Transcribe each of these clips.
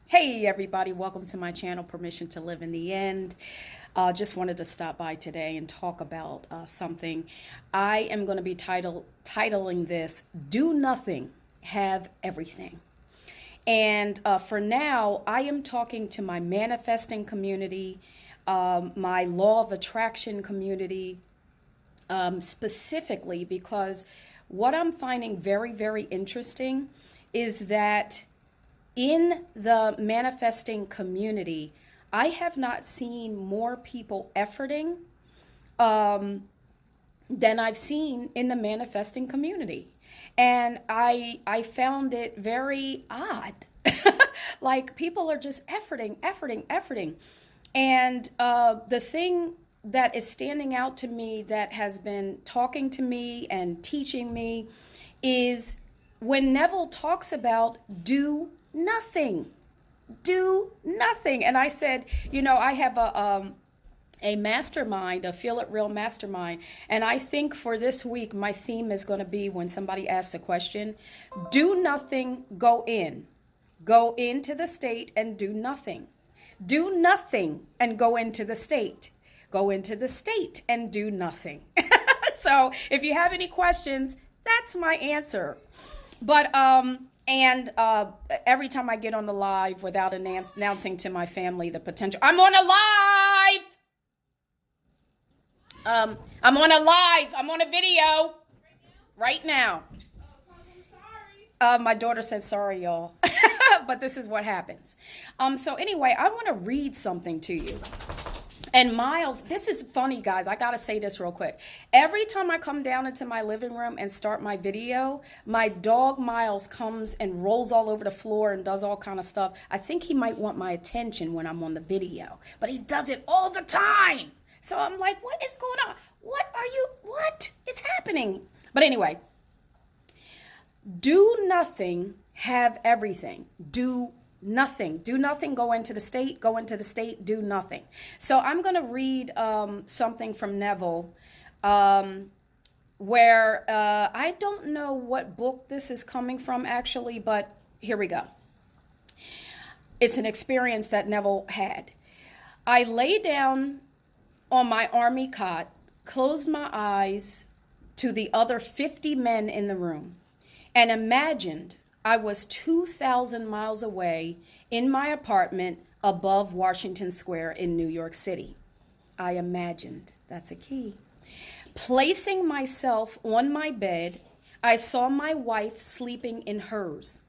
Hey everybody, welcome to my channel, Permission to Live in the End. Just wanted to stop by today and talk about something. I am going to be titling this, Do Nothing, Have Everything. And for now, I am talking to my manifesting community, my law of attraction community, specifically because what I'm finding very, very interesting is that in the manifesting community, I have not seen more people efforting than I've seen in the manifesting community. And I found it very odd. Like people are just efforting. And the thing that is standing out to me that has been talking to me and teaching me is when Neville talks about do nothing. And I said, I have a mastermind, a Feel It Real mastermind. And I think for this week, my theme is going to be when somebody asks a question, do nothing, go in. Go into the state and do nothing. Do nothing and go into the state. Go into the state and do nothing. So if you have any questions, that's my answer. But, and every time I get on the live without announcing to my family the potential, I'm on a live. I'm on a live. I'm on a video right now. My daughter said sorry, y'all. But this is what happens. So anyway, I want to read something to you. And Miles, this is funny, guys. I got to say this real quick. Every time I come down into my living room and start my video, my dog Miles comes and rolls all over the floor and does all kind of stuff. I think he might want my attention when I'm on the video, but he does it all the time. So I'm like, what is going on? What is happening? But anyway, do nothing, have everything. Do nothing. Do nothing, go into the state, do nothing. So I'm going to read something from Neville where I don't know what book this is coming from actually, but here we go. It's an experience that Neville had. I lay down on my army cot, closed my eyes to the other 50 men in the room, and imagined I was 2,000 miles away in my apartment above Washington Square in New York City. I imagined. That's a key. Placing myself on my bed, I saw my wife sleeping in hers.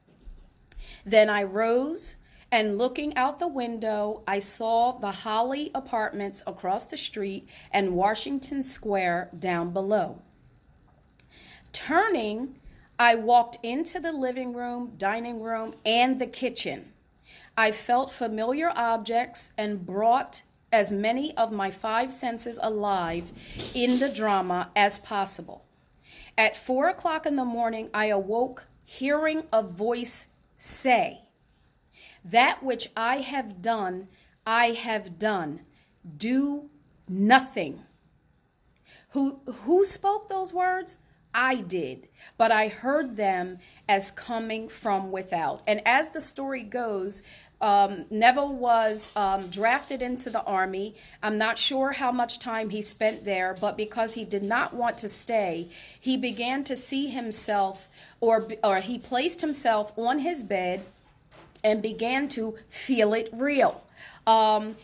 Then I rose, and looking out the window, I saw the Holly apartments across the street and Washington Square down below. Turning, I walked into the living room, dining room, and the kitchen. I felt familiar objects and brought as many of my 5 senses alive in the drama as possible. At 4 o'clock in the morning, I awoke hearing a voice say, "That which I have done, I have done. Do nothing." Who spoke those words? I did, but I heard them as coming from without. And as the story goes, Neville was drafted into the army. I'm not sure how much time he spent there, but because he did not want to stay, he began to see himself, or he placed himself on his bed and began to feel it real.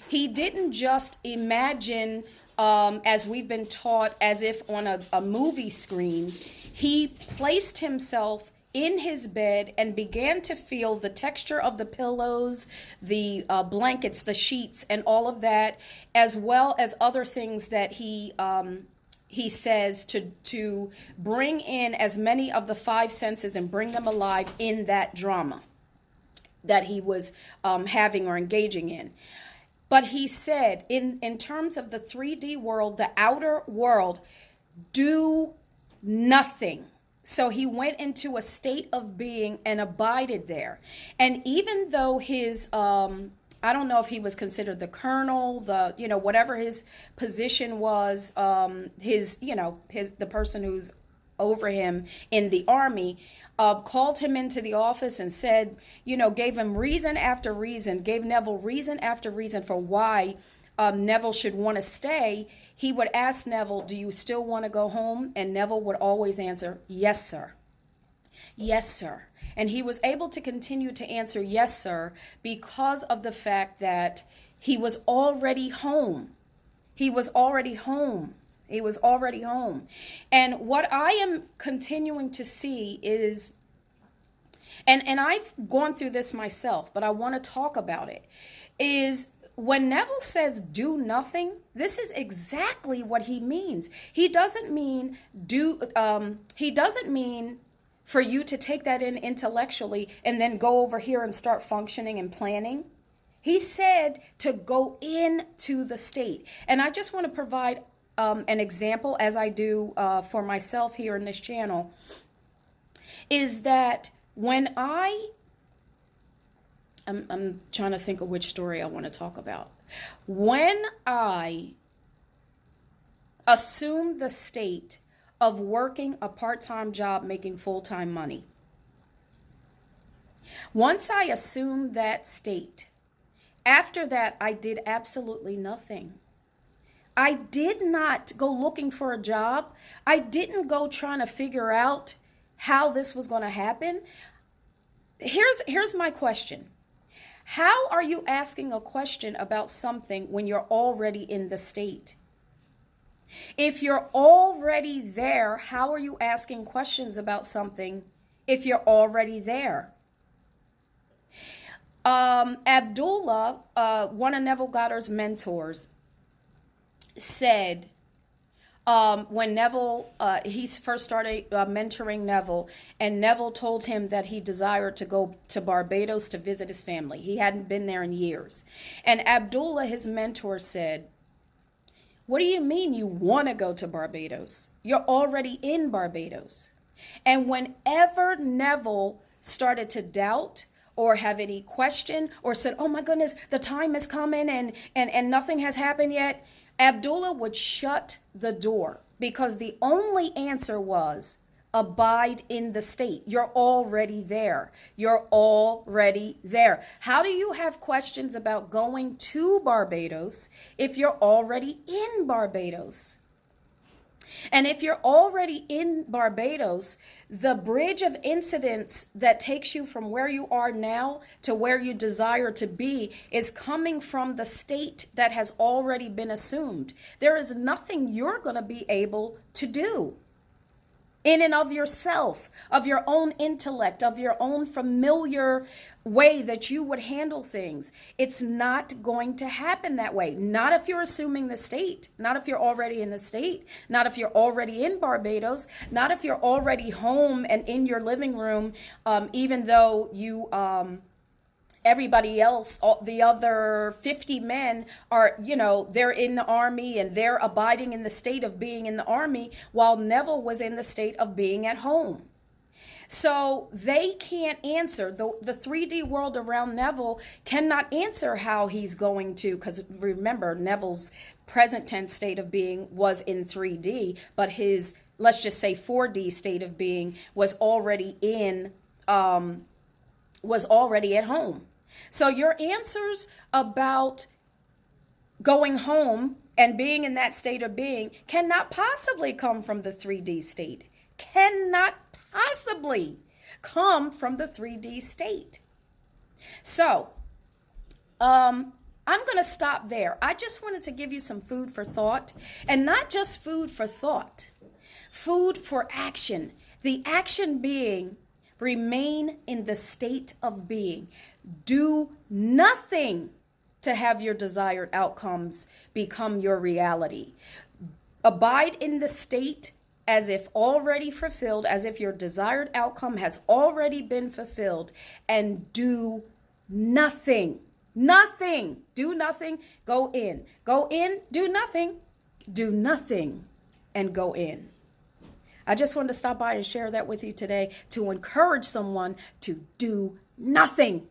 He didn't just imagine as we've been taught, as if on a movie screen. He placed himself in his bed and began to feel the texture of the pillows, the blankets, the sheets, and all of that, as well as other things that he says to bring in as many of the 5 senses and bring them alive in that drama that he was having or engaging in. But he said, in terms of the 3D world, the outer world, do nothing. So he went into a state of being and abided there. And even though his, I don't know if he was considered the colonel, whatever his position was, the person who's over him in the army, called him into the office and said, gave him reason after reason, gave Neville reason after reason for why Neville should want to stay. He would ask Neville, do you still want to go home? And Neville would always answer, yes, sir. Yes, sir. And he was able to continue to answer yes, sir, because of the fact that he was already home. He was already home. He was already home. And what I am continuing to see is, and I've gone through this myself, but I want to talk about it, is when Neville says do nothing, this is exactly what he means. He doesn't mean for you to take that in intellectually and then go over here and start functioning and planning. He said to go into the state. And I just want to provide an example, as I do for myself here in this channel, is that when I'm trying to think of which story I want to talk about. When I assumed the state of working a part-time job making full-time money, once I assumed that state, after that, I did absolutely nothing. I did not go looking for a job. I didn't go trying to figure out how this was going to happen. Here's my question. How are you asking a question about something when you're already in the state? If you're already there, how are you asking questions about something if you're already there? Abdullah, one of Neville Goddard's mentors, said when Neville, he first started mentoring Neville, and Neville told him that he desired to go to Barbados to visit his family. He hadn't been there in years. And Abdullah, his mentor, said, what do you mean you want to go to Barbados? You're already in Barbados. And whenever Neville started to doubt or have any question or said, oh my goodness, the time is coming and nothing has happened yet, Abdullah would shut the door, because the only answer was abide in the state. You're already there. You're already there. How do you have questions about going to Barbados if you're already in Barbados? And if you're already in Barbados, the bridge of incidents that takes you from where you are now to where you desire to be is coming from the state that has already been assumed. There is nothing you're going to be able to do in and of yourself, of your own intellect, of your own familiar way that you would handle things. It's not going to happen that way. Not if you're assuming the state, not if you're already in the state, not if you're already in Barbados, not if you're already home and in your living room, even though you... everybody else, the other 50 men are, they're in the army and they're abiding in the state of being in the army, while Neville was in the state of being at home. So they can't answer. The 3D world around Neville cannot answer how he's going to, because remember, Neville's present tense state of being was in 3D, but his, let's just say 4D state of being was already at home. So your answers about going home and being in that state of being cannot possibly come from the 3D state. Cannot possibly come from the 3D state. So, I'm going to stop there. I just wanted to give you some food for thought, and not just food for thought, food for action. The action being, remain in the state of being. Do nothing to have your desired outcomes become your reality. Abide in the state as if already fulfilled, as if your desired outcome has already been fulfilled, and do nothing. Nothing. Do nothing. Go in. Go in. Do nothing. Do nothing. And go in. I just wanted to stop by and share that with you today to encourage someone to do nothing.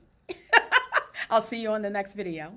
I'll see you on the next video.